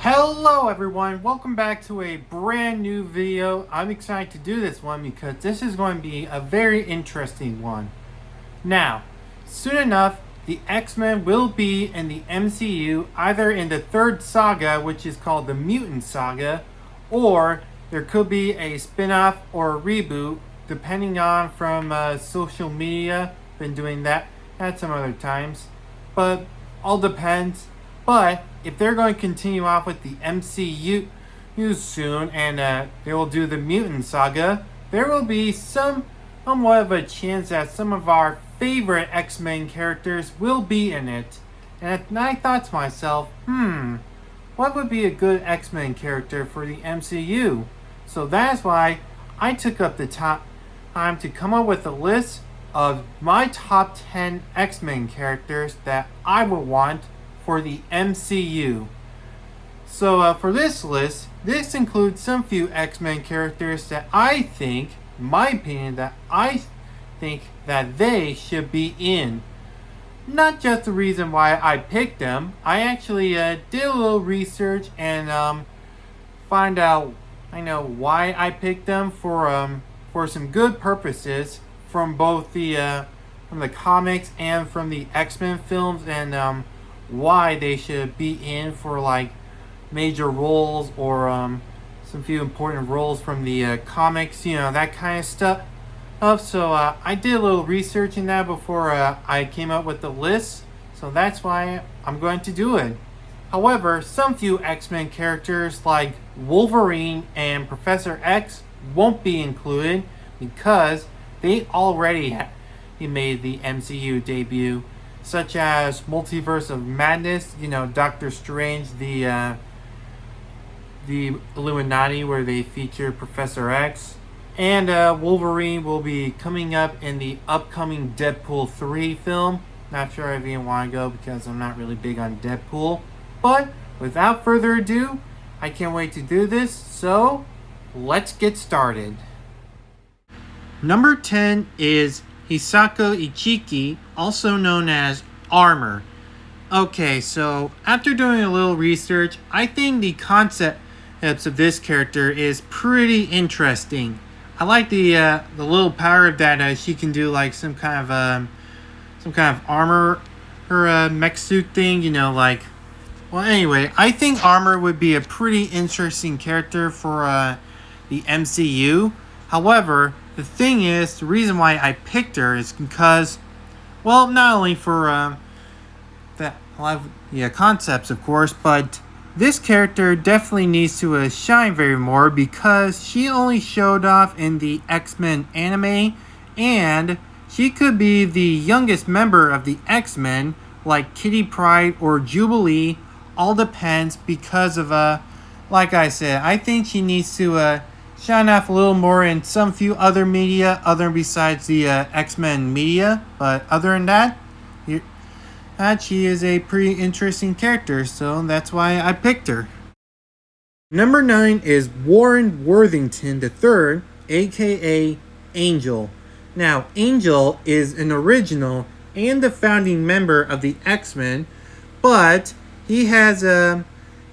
Hello everyone, welcome back to a brand new video. I'm excited to do this one because this is going to be a very interesting one. Now, soon enough, the X-Men will be in the MCU either in the third saga, which is called the Mutant Saga, or there could be a spin-off or a reboot depending on from social media. Been doing that at some other times, but all depends. But if they're going to continue off with the MCU soon and they will do the Mutant Saga, there will be somewhat of a chance that some of our favorite X-Men characters will be in it. And I thought to myself, what would be a good X-Men character for the MCU? So that's why I took up the time to come up with a list of my top 10 X-Men characters that I would want for the MCU. So for this list, this includes some few X-Men characters that I think, in my opinion, that I think that they should be in. Not just the reason why I picked them. I actually did a little research and find out, why I picked them for some good purposes from both the comics and from the X-Men films, and why they should be in for like major roles or some few important roles from the comics, that kind of stuff. So I did a little research in that before I came up with the list, so that's why I'm going to do it. However, some few X-Men characters like Wolverine and Professor X won't be included because they already made the MCU debut, such as Multiverse of Madness, Doctor Strange, the Illuminati, where they feature Professor X, and Wolverine will be coming up in the upcoming Deadpool 3 film. Not sure if I even want to go because I'm not really big on Deadpool, but without further ado, I can't wait to do this, so let's get started. Number 10 is Hisako Ichiki, also known as Armor. Okay, so after doing a little research, I think the concepts of this character is pretty interesting. I like the little power that she can do, like some kind of armor or mech suit thing. Well, anyway, I think Armor would be a pretty interesting character for the MCU. However, the thing is, the reason why I picked her is because, well, not only for concepts, of course, but this character definitely needs to shine very more because she only showed off in the X-Men anime, and she could be the youngest member of the X-Men, like Kitty Pryde or Jubilee. All depends because of, like I said, I think she needs to shine off a little more in some few other media other besides the X-Men media. But other than that, she is a pretty interesting character, so that's why I picked her. Number 9 is Warren Worthington III, aka Angel. Now, Angel is an original and the founding member of the X-Men, but he has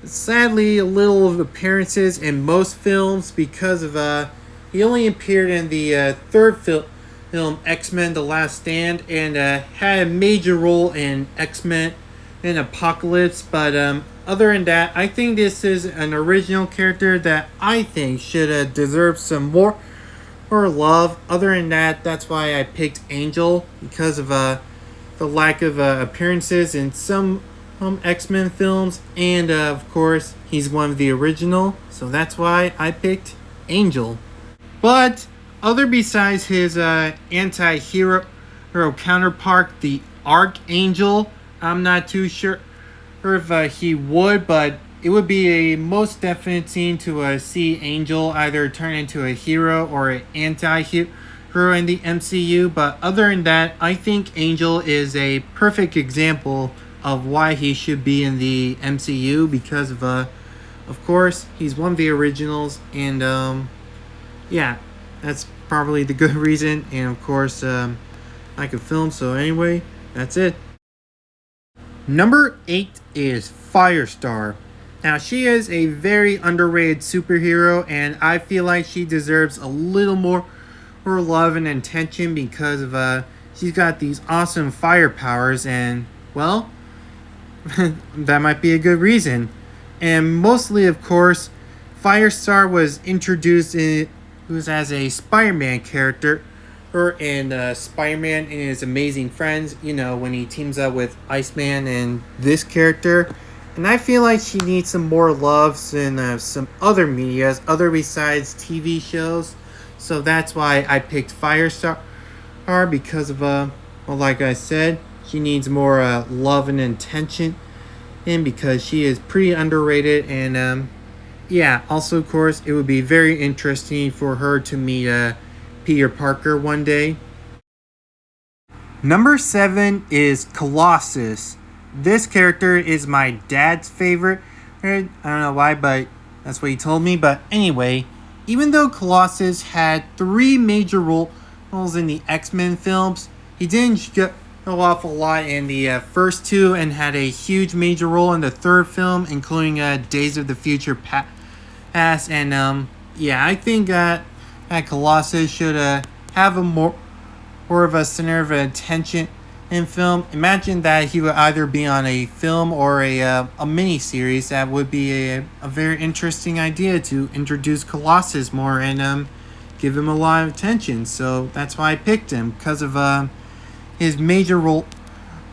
sadly a little of appearances in most films because of he only appeared in the third film X-Men The Last Stand, and had a major role in X-Men and Apocalypse. But other than that, I think this is an original character that I think should deserve some more love. Other than that, that's why I picked Angel, because of the lack of appearances in some X-Men films, and of course he's one of the original, so that's why I picked Angel. But other besides his anti-hero counterpart, the Archangel, I'm not too sure if he would, but it would be a most definite scene to see Angel either turn into a hero or an anti-hero in the MCU. But other than that, I think Angel is a perfect example of why he should be in the MCU, because of course, he's one of the originals, and that's probably the good reason, and of course, I could film, so anyway, that's it. Number 8 is Firestar. Now, she is a very underrated superhero, and I feel like she deserves a little more love and attention because of she's got these awesome fire powers, and well, that might be a good reason. And mostly, of course, Firestar was introduced in who's as a Spider-Man character, or in Spider-Man and His Amazing Friends. You know, when he teams up with Iceman and this character. And I feel like she needs some more love in some other medias, other besides TV shows. So that's why I picked Firestar, because of well, like I said, she needs more love and attention, and because she is pretty underrated. And yeah, also of course, it would be very interesting for her to meet Peter Parker one day. Number 7 is Colossus. This character is my dad's favorite. I don't know why, but that's what he told me. But anyway, even though Colossus had 3 major roles in the X-Men films, he didn't show off a lot in the first 2 and had a huge major role in the 3rd film, including Days of the Future Past. And yeah, I think that Colossus should have a more of a center of attention in film. Imagine that he would either be on a film or a mini series. That would be a very interesting idea to introduce Colossus more and give him a lot of attention. So that's why I picked him, because of his major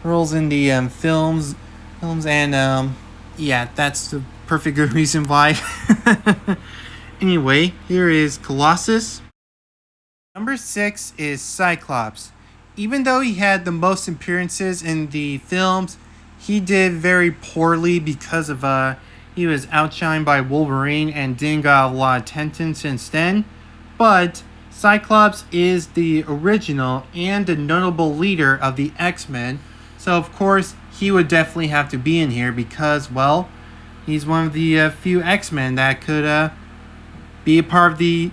roles in the films, and yeah, that's the perfect good reason why. Anyway, here is Colossus. Number 6 is Cyclops. Even though he had the most appearances in the films, he did very poorly because of he was outshined by Wolverine and didn't got a lot of attention since then. But Cyclops is the original and the notable leader of the X-Men, so of course he would definitely have to be in here because, well, he's one of the few X-Men that could be a part of the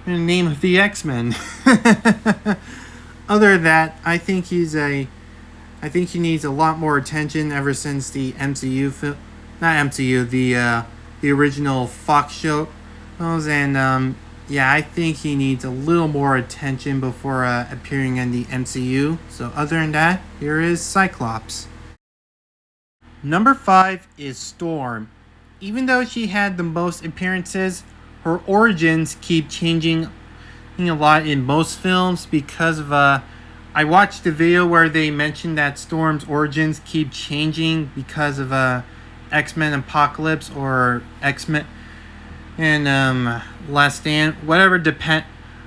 name of the X-Men. Other than that, I think he needs a lot more attention ever since the MCU film, not MCU, the original Fox show, and yeah, I think he needs a little more attention before appearing in the MCU. So other than that, here is Cyclops. Number 5 is Storm. Even though she had the most appearances, her origins keep changing a lot in most films because of I watched a video where they mentioned that Storm's origins keep changing because of X-Men Apocalypse or X-Men and Last Stand, whatever, depend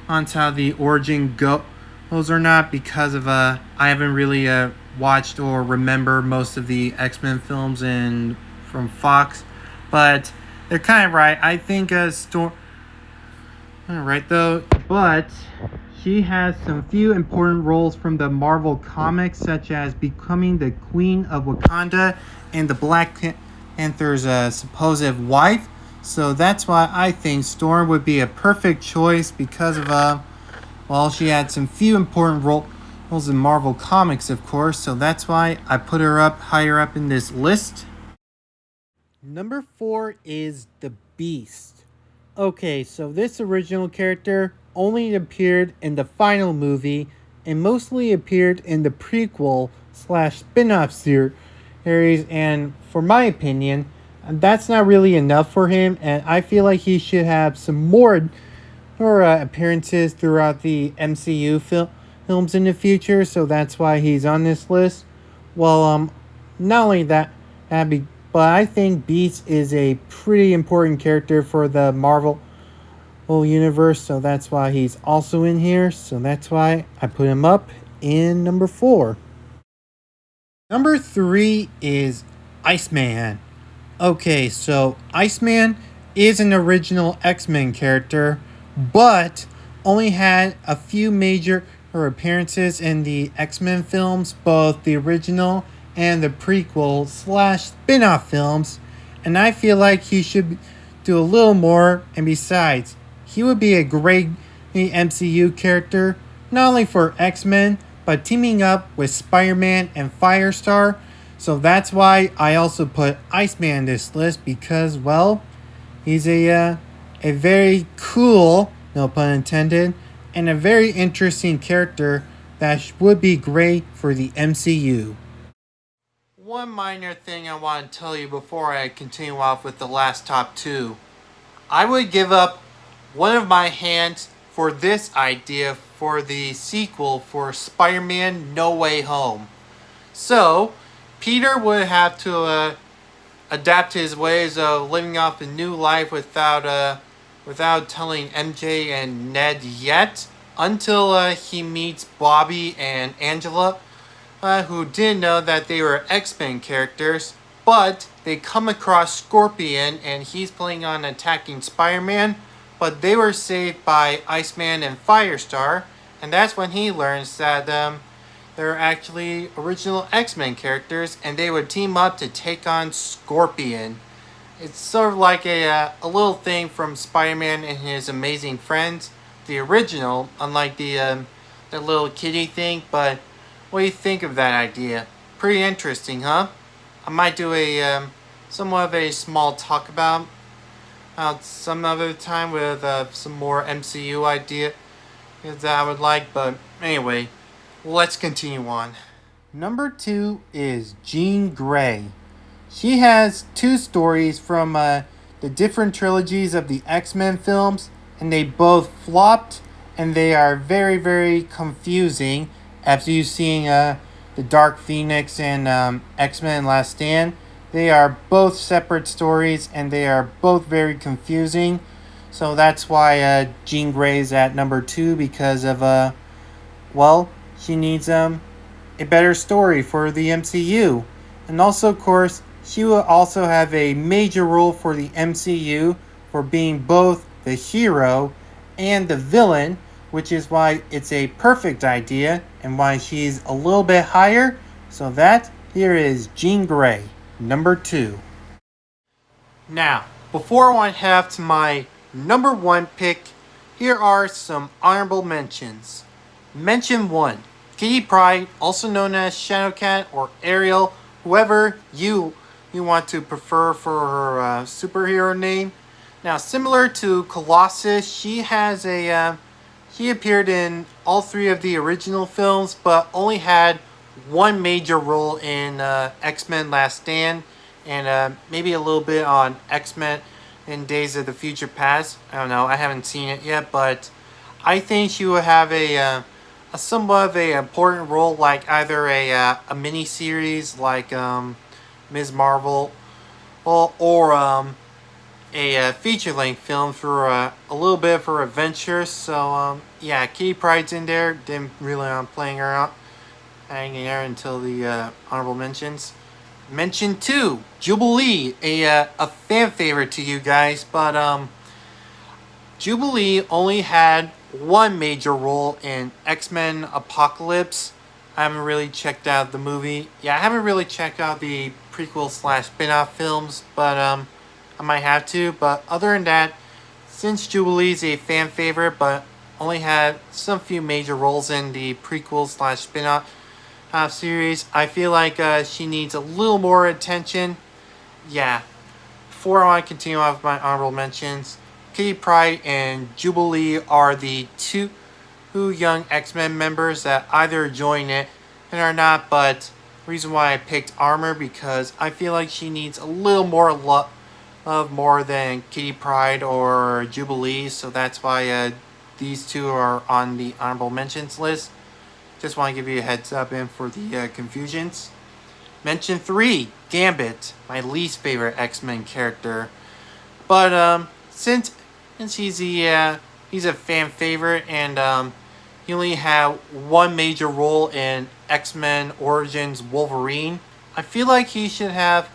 on how the origin goes or not, because of I haven't really watched or remember most of the X-Men films from Fox, but they're kind of right. I think Storm, right though, but she has some few important roles from the Marvel comics, such as becoming the Queen of Wakanda and the Black Panther's supposed wife. So that's why I think Storm would be a perfect choice because of well, she had some few important roles in Marvel comics, of course. So that's why I put her up higher up in this list. Number 4 is the Beast. Okay, so this original character only appeared in the final movie and mostly appeared in the prequel / spin-off series, and for my opinion, that's not really enough for him, and I feel like he should have some more appearances throughout the MCU films in the future, so that's why he's on this list. Well, not only that, but I think Beast is a pretty important character for the Marvel universe, so that's why he's also in here. So that's why I put him up in number 4. Number 3 is Iceman. Okay, so Iceman is an original X-Men character, but only had a few major appearances in the X-Men films, both the original and the prequel / spin-off films, and I feel like he should do a little more. And besides, he would be a great MCU character, not only for X-Men, but teaming up with Spider-Man and Firestar. So that's why I also put Iceman in this list because, well, he's a very cool, no pun intended, and a very interesting character that would be great for the MCU. One minor thing I want to tell you before I continue off with the last top two. I would give up one of my hands for this idea for the sequel for Spider-Man No Way Home. So, Peter would have to adapt his ways of living off a new life without telling MJ and Ned yet, until he meets Bobby and Angela, who didn't know that they were X-Men characters, but they come across Scorpion and he's planning on attacking Spider-Man, but they were saved by Iceman and Firestar, and that's when he learns that they're actually original X-Men characters, and they would team up to take on Scorpion. It's sort of like a little thing from Spider-Man and His Amazing Friends, the original, unlike the little kitty thing. But what do you think of that idea? Pretty interesting, huh? I might do a somewhat of a small talk about some other time with some more MCU idea that I would like. But anyway, let's continue on. Number 2 is Jean Grey. She has two stories from the different trilogies of the X-Men films, and they both flopped, and they are very, very confusing. After you've seen the Dark Phoenix and X-Men Last Stand, they are both separate stories, and they are both very confusing. So that's why Jean Grey is at number 2, because of, well, she needs a better story for the MCU. And also, of course, she will also have a major role for the MCU for being both the hero and the villain, which is why it's a perfect idea and why she's a little bit higher. So that here is Jean Grey, number 2. Now, before I head to my number 1 pick, here are some honorable mentions. Mention 1. Kitty Pryde, also known as Shadowcat or Ariel, whoever you want to prefer for her superhero name. Now, similar to Colossus, she appeared in all 3 of the original films, but only had one major role in X-Men Last Stand, and maybe a little bit on X-Men in Days of the Future Past. I don't know, I haven't seen it yet, but I think she will have a somewhat of a important role, like either a mini-series like Ms. Marvel, or a feature-length film for a little bit of her adventures. So yeah, Kitty Pryde's in there. Didn't really playing her out, hanging there until the honorable mentions. Mention 2, Jubilee, a fan favorite to you guys, but Jubilee only had one major role in X-Men Apocalypse. I haven't really checked out the movie. Yeah, I haven't really checked out the prequel / spin-off films, but I might have to. But other than that, since Jubilee's a fan favorite, but only had some few major roles in the prequel / spin-off series, I feel like she needs a little more attention. Yeah. Before I continue off with my honorable mentions, Kitty Pryde and Jubilee are the two young X-Men members that either join it and are not, but reason why I picked Armor, because I feel like she needs a little more love more than Kitty Pryde or Jubilee, so that's why these two are on the honorable mentions list. Just want to give you a heads up in for the confusions. Mention 3, Gambit, my least favorite X-Men character, but since he's a fan favorite, and he only had one major role in X-Men Origins Wolverine, I feel like he should have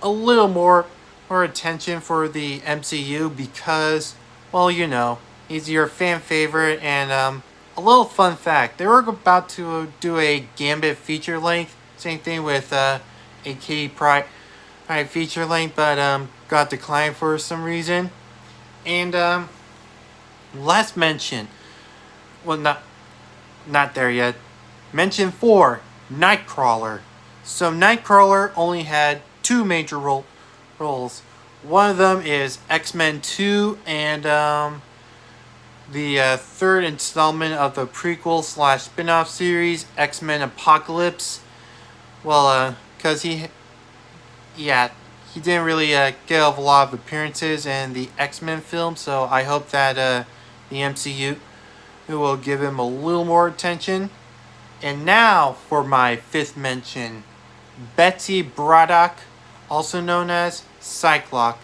a little more attention for the MCU because, well, you know, he's your fan favorite. And a little fun fact, they were about to do a Gambit feature length, same thing with a Kitty Pryde feature length, but got declined for some reason. And last mention, well, not there yet. Mention 4, Nightcrawler. So Nightcrawler only had two major roles. One of them is X-Men 2 and the third installment of the prequel / spin-off series, X-Men Apocalypse. Well, because he didn't really get a lot of appearances in the X-Men film, so I hope that the MCU will give him a little more attention. And now for my fifth mention, Betsy Braddock, also known as Cyclops.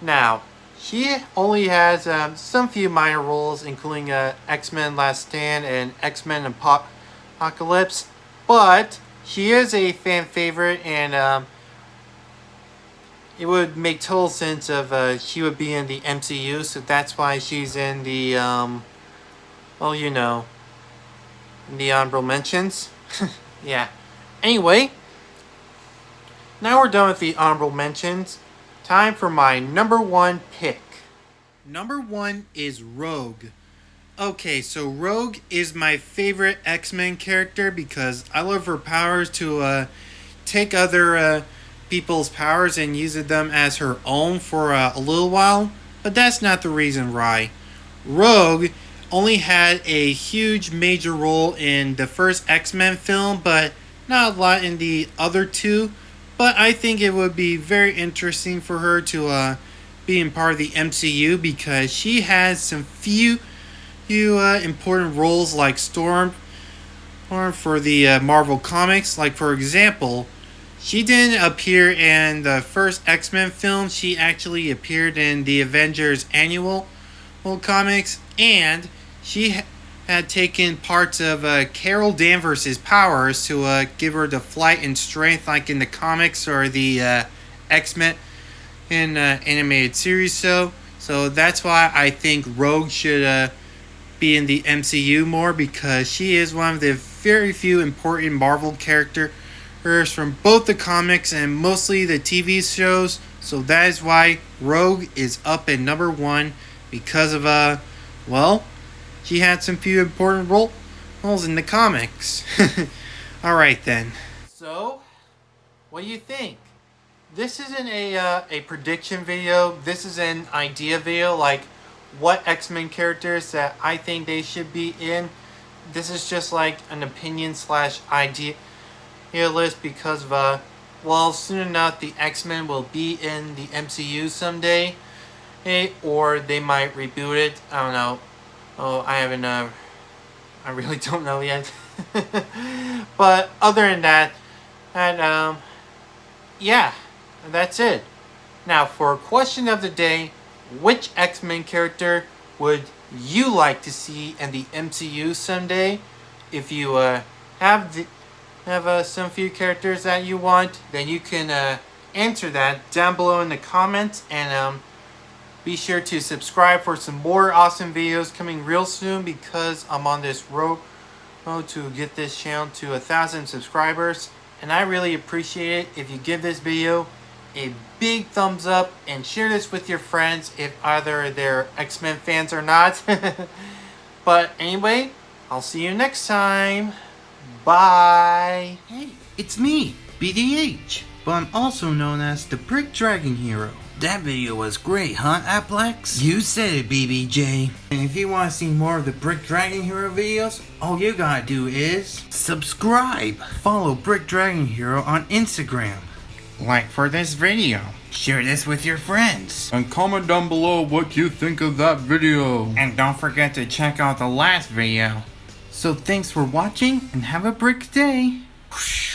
Now, she only has some few minor roles, including X-Men Last Stand and X-Men Apocalypse, but she is a fan favorite, and it would make total sense if she would be in the MCU, so that's why she's in the, the honorable mentions. Yeah. Anyway, now we're done with the honorable mentions. Time for my number one pick. Number one is Rogue. Okay, so Rogue is my favorite X-Men character because I love her powers to take other people's powers and use them as her own for a little while. But that's not the reason why. Rogue only had a huge major role in the first X-Men film, but not a lot in the other two. But I think it would be very interesting for her to be in part of the MCU because she has some few important roles like Storm for the Marvel Comics. Like, for example, she didn't appear in the first X-Men film. She actually appeared in the Avengers Annual Comics, and she had taken parts of Carol Danvers' powers to give her the flight and strength like in the comics or the X-Men in animated series. So that's why I think Rogue should be in the MCU more, because she is one of the very few important Marvel characters from both the comics and mostly the TV shows. So that is why Rogue is up at number one, because of she had some few important roles in the comics. Alright then. So, what do you think? This isn't a prediction video. This is an idea video, like what X-Men characters that I think they should be in. This is just like an opinion / idea list because of, soon enough the X-Men will be in the MCU someday. Or they might reboot it. I don't know. I really don't know yet. But other than that, that's it. Now, for question of the day, which X-Men character would you like to see in the MCU someday? If you have some few characters that you want, then you can answer that down below in the comments, and be sure to subscribe for some more awesome videos coming real soon, because I'm on this road to get this channel to 1,000 subscribers. And I really appreciate it if you give this video a big thumbs up and share this with your friends if either they're X-Men fans or not. But anyway, I'll see you next time. Bye. Hey, it's me, BDH, but I'm also known as the Brick Dragon Hero. That video was great, huh, Applex? You said it, BBJ. And if you want to see more of the Brick Dragon Hero videos, all you gotta do is subscribe. Follow Brick Dragon Hero on Instagram. Like for this video. Share this with your friends. And comment down below what you think of that video. And don't forget to check out the last video. So thanks for watching and have a brick day. Whoosh.